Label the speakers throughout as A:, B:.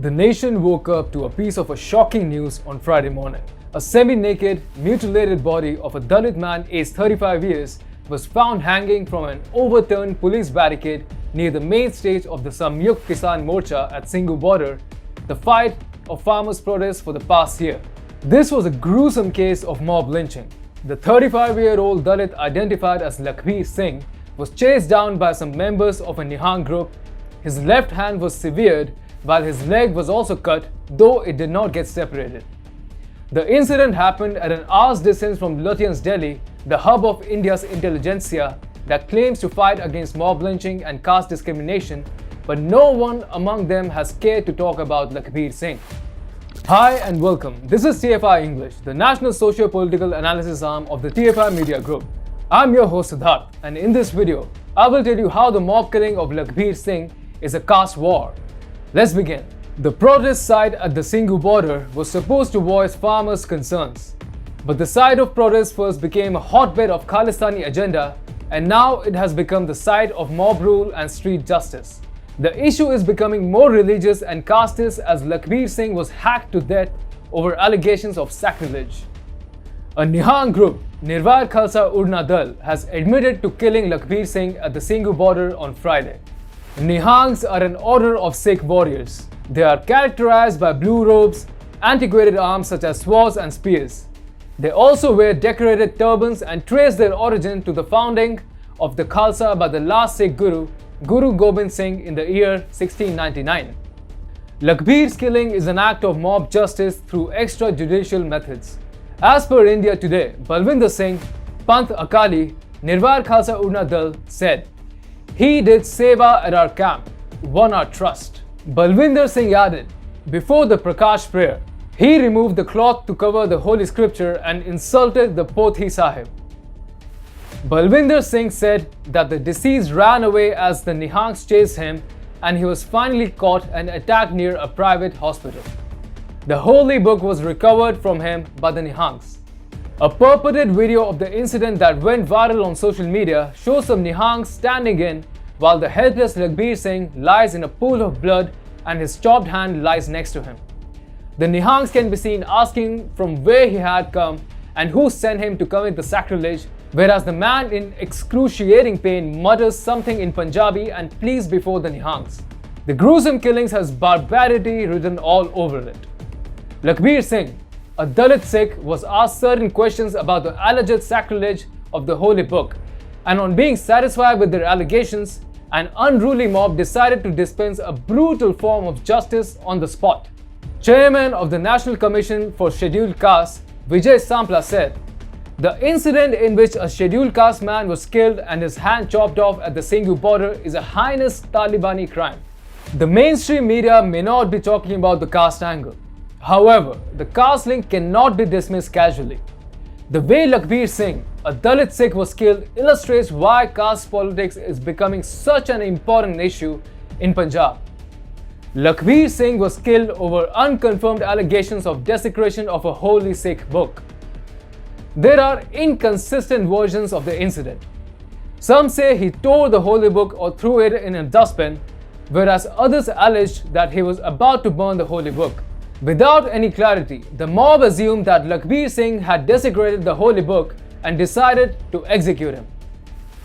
A: The nation woke up to a piece of a shocking news on Friday morning. A semi-naked, mutilated body of a Dalit man aged 35 years was found hanging from an overturned police barricade near the main stage of the Samyukt Kisan Morcha at Singhu border, the fight of farmers' protests for the past year. This was a gruesome case of mob lynching. The 35-year-old Dalit identified as Lakhbir Singh was chased down by some members of a Nihang group. His left hand was severed while his leg was also cut, though it did not get separated. The incident happened at an hour's distance from Lutyens, Delhi, the hub of India's intelligentsia that claims to fight against mob lynching and caste discrimination, but no one among them has cared to talk about Lakhbir Singh. Hi and welcome. This is TFI English, the national socio-political analysis arm of the TFI Media Group. I'm your host Siddharth, and in this video, I will tell you how the mob killing of Lakhbir Singh is a caste war. Let's begin. The protest site at the Singhu border was supposed to voice farmers' concerns, but the site of protest first became a hotbed of Khalistani agenda, and now it has become the site of mob rule and street justice. The issue is becoming more religious and casteist as Lakhbir Singh was hacked to death over allegations of sacrilege. A Nihang group, Nirvair Khalsa Udna Dal, has admitted to killing Lakhbir Singh at the Singhu border on Friday. Nihangs are an order of Sikh warriors. They are characterized by blue robes, antiquated arms such as swords and spears. They also wear decorated turbans and trace their origin to the founding of the Khalsa by the last Sikh Guru, Guru Gobind Singh, in the year 1699. Lakhbir's killing is an act of mob justice through extrajudicial methods. As per India Today, Balwinder Singh, Panth Akali, Nirvair Khalsa Udna Dal, said, "He did seva at our camp, won our trust." Balwinder Singh added, before the Prakash prayer, he removed the cloth to cover the holy scripture and insulted the Pothi Sahib. Balwinder Singh said that the deceased ran away as the Nihangs chased him, and he was finally caught and attacked near a private hospital. The holy book was recovered from him by the Nihangs. A purported video of the incident that went viral on social media shows some Nihangs standing in while the helpless Lakhbir Singh lies in a pool of blood and his chopped hand lies next to him. The Nihangs can be seen asking from where he had come and who sent him to commit the sacrilege, whereas the man in excruciating pain mutters something in Punjabi and pleads before the Nihangs. The gruesome killings has barbarity written all over it. Lakhbir Singh, a Dalit Sikh, was asked certain questions about the alleged sacrilege of the holy book, and on being satisfied with their allegations, an unruly mob decided to dispense a brutal form of justice on the spot. Chairman of the National Commission for Scheduled Castes, Vijay Sampla, said, "The incident in which a scheduled caste man was killed and his hand chopped off at the Singhu border is a heinous Talibani crime." The mainstream media may not be talking about the caste angle. However, the caste link cannot be dismissed casually. The way Lakhbir Singh, a Dalit Sikh, was killed illustrates why caste politics is becoming such an important issue in Punjab. Lakhbir Singh was killed over unconfirmed allegations of desecration of a holy Sikh book. There are inconsistent versions of the incident. Some say he tore the holy book or threw it in a dustbin, whereas others alleged that he was about to burn the holy book. Without any clarity, the mob assumed that Lakhbir Singh had desecrated the holy book and decided to execute him.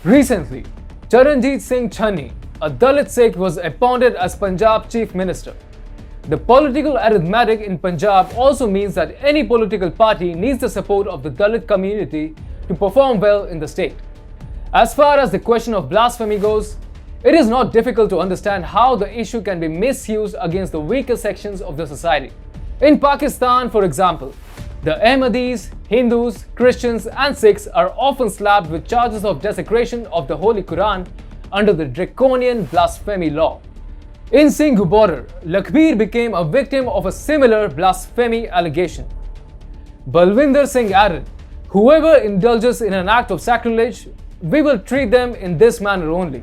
A: Recently, Charanjit Singh Channi, a Dalit Sikh, was appointed as Punjab Chief Minister. The political arithmetic in Punjab also means that any political party needs the support of the Dalit community to perform well in the state. As far as the question of blasphemy goes, it is not difficult to understand how the issue can be misused against the weaker sections of the society. In Pakistan, for example, the Ahmadis, Hindus, Christians and Sikhs are often slapped with charges of desecration of the Holy Quran under the draconian blasphemy law. In Singhu border, Lakhbir became a victim of a similar blasphemy allegation. Balwinder Singh added, "Whoever indulges in an act of sacrilege, we will treat them in this manner only.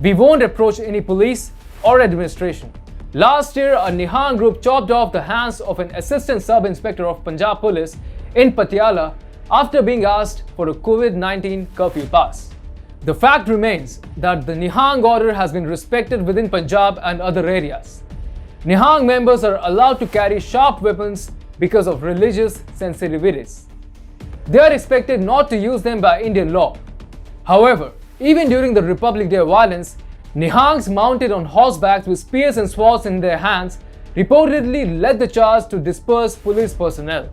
A: We won't approach any police or administration." Last year, a Nihang group chopped off the hands of an assistant sub-inspector of Punjab Police in Patiala after being asked for a COVID-19 curfew pass. The fact remains that the Nihang order has been respected within Punjab and other areas. Nihang members are allowed to carry sharp weapons because of religious sensitivities. They are expected not to use them by Indian law. However, even during the Republic Day violence, Nihangs mounted on horsebacks with spears and swords in their hands reportedly led the charge to disperse police personnel.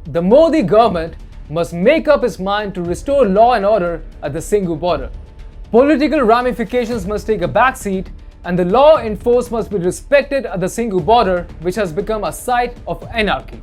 A: The Modi government must make up its mind to restore law and order at the Singhu border. Political ramifications must take a backseat, and the law enforced must be respected at the Singhu border, which has become a site of anarchy.